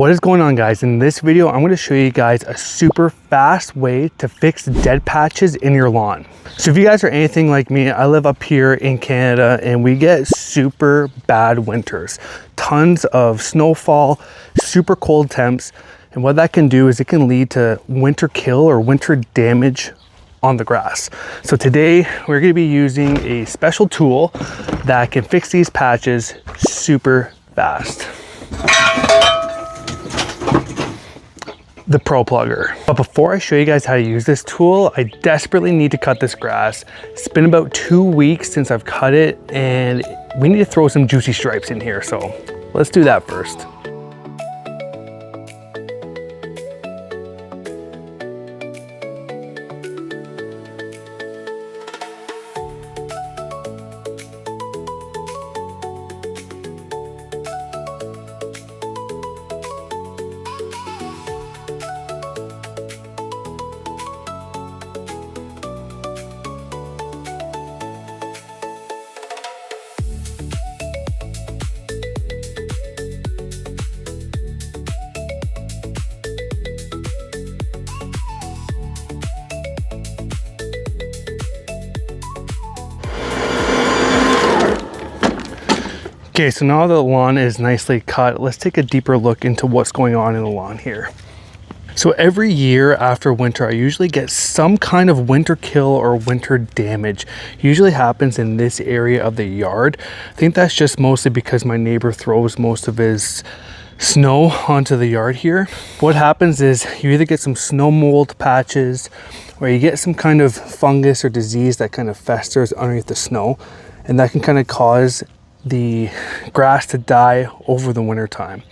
What is going on, guys? In this video, I'm going to show you guys a super fast way to fix dead patches in your lawn. So if you guys are anything like me, I live up here in Canada and we get super bad winters. Tons of snowfall, super cold temps. And what that can do is it can lead to winter kill or winter damage on the grass. So today we're going to be using a special tool that can fix these patches super fast. The Pro Plugger. But before I show you guys how to use this tool, I desperately need to cut this grass. It's been about 2 weeks since I've cut it and we need to throw some juicy stripes in here. So let's do that first. Okay, so now the lawn is nicely cut, let's take a deeper look into what's going on in the lawn here. So every year after winter, I usually get some kind of winter kill or winter damage. It usually happens in this area of the yard. I think that's just mostly because my neighbor throws most of his snow onto the yard here. What happens is you either get some snow mold patches or you get some kind of fungus or disease that kind of festers underneath the snow, and that can kind of cause the grass to die over the winter time.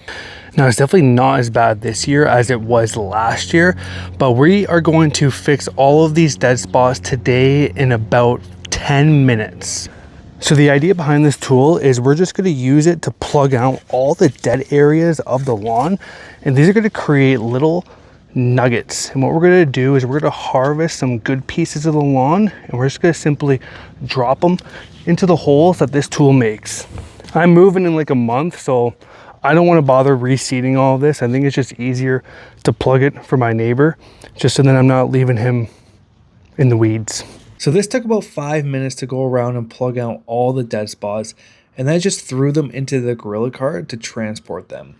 Now, it's definitely not as bad this year as it was last year, but we are going to fix all of these dead spots today in about 10 minutes. So the idea behind this tool is we're just going to use it to plug out all the dead areas of the lawn, and these are going to create little nuggets. And what we're going to do is we're going to harvest some good pieces of the lawn and we're just going to simply drop them into the holes that this tool makes. I'm moving in like a month, so I don't want to bother reseeding all of this. I think it's just easier to plug it for my neighbor, just so that I'm not leaving him in the weeds. So this took about 5 minutes to go around and plug out all the dead spots, and then I just threw them into the gorilla cart to transport them.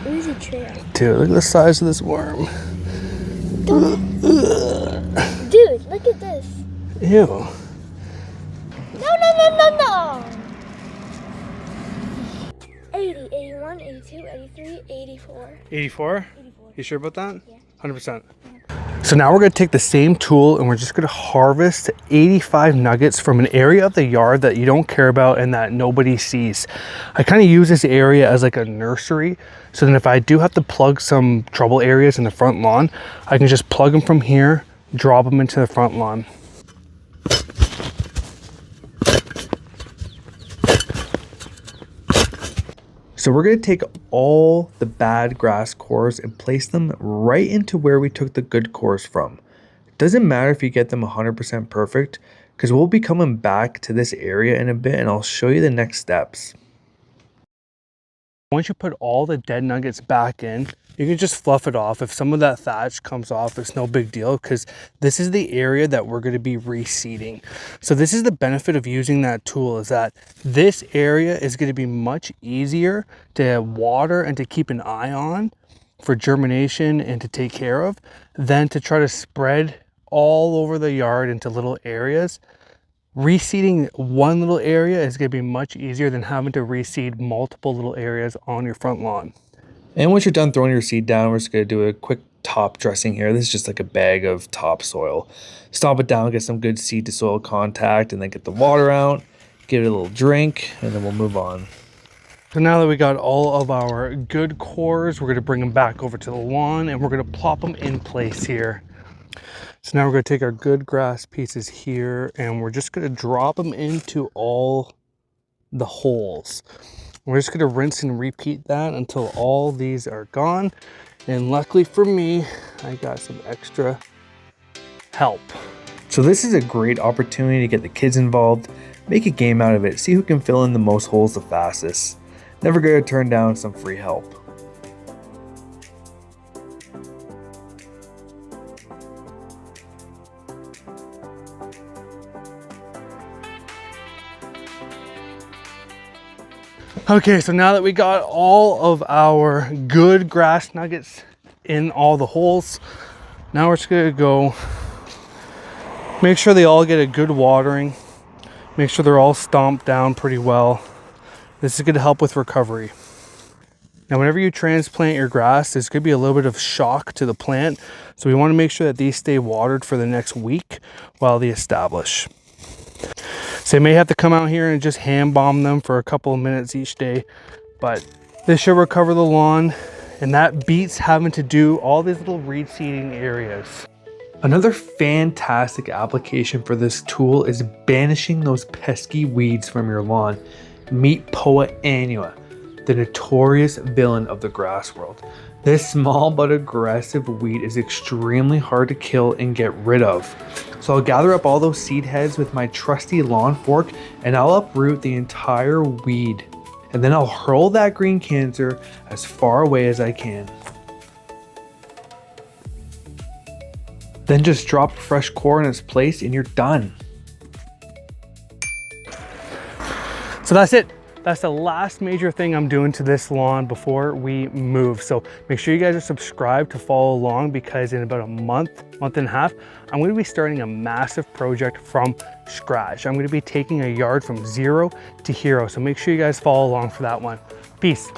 Easy trail. Dude, look at the size of this worm. Dude, look at this. Ew. No. 80, 81, 82, 83, 84. 84? You sure about that? Yeah. 100%. So now we're going to take the same tool and we're just going to harvest 85 nuggets from an area of the yard that you don't care about and that nobody sees. I kind of use this area as like a nursery, so then if I do have to plug some trouble areas in the front lawn, I can just plug them from here, drop them into the front lawn. So we're going to take all the bad grass cores and place them right into where we took the good cores from. It doesn't matter if you get them 100% perfect, because we'll be coming back to this area in a bit and I'll show you the next steps. Once you put all the dead nuggets back in, you can just fluff it off. If some of that thatch comes off, it's no big deal, because this is the area that we're going to be reseeding. So this is the benefit of using that tool, is that this area is going to be much easier to water and to keep an eye on for germination and to take care of than to try to spread all over the yard into little areas. Reseeding one little area is going to be much easier than having to reseed multiple little areas on your front lawn. And once you're done throwing your seed down, we're just going to do a quick top dressing here. This is just like a bag of topsoil. Stomp it down, get some good seed to soil contact, and then get the water out, give it a little drink, and then we'll move on. So now that we got all of our good cores, we're going to bring them back over to the lawn and we're going to plop them in place here. So now we're going to take our good grass pieces here and we're just going to drop them into all the holes. We're just going to rinse and repeat that until all these are gone. And luckily for me, I got some extra help. So this is a great opportunity to get the kids involved, make a game out of it, see who can fill in the most holes the fastest. Never going to turn down some free help. Okay, so now that we got all of our good grass nuggets in all the holes, now we're just gonna go make sure they all get a good watering, make sure they're all stomped down pretty well. This is gonna help with recovery. Now, whenever you transplant your grass, there's gonna be a little bit of shock to the plant. So we wanna make sure that these stay watered for the next week while they establish. So you may have to come out here and just hand bomb them for a couple of minutes each day, but this should recover the lawn, and that beats having to do all these little reseeding areas. Another fantastic application for this tool is banishing those pesky weeds from your lawn. Meet Poa annua, the notorious villain of the grass world. This small but aggressive weed is extremely hard to kill and get rid of. So I'll gather up all those seed heads with my trusty lawn fork and I'll uproot the entire weed. And then I'll hurl that green cancer as far away as I can. Then just drop fresh core in its place and you're done. So that's it. That's the last major thing I'm doing to this lawn before we move. So make sure you guys are subscribed to follow along, because in about a month and a half, I'm going to be starting a massive project from scratch. I'm going to be taking a yard from zero to hero. So make sure you guys follow along for that one. Peace.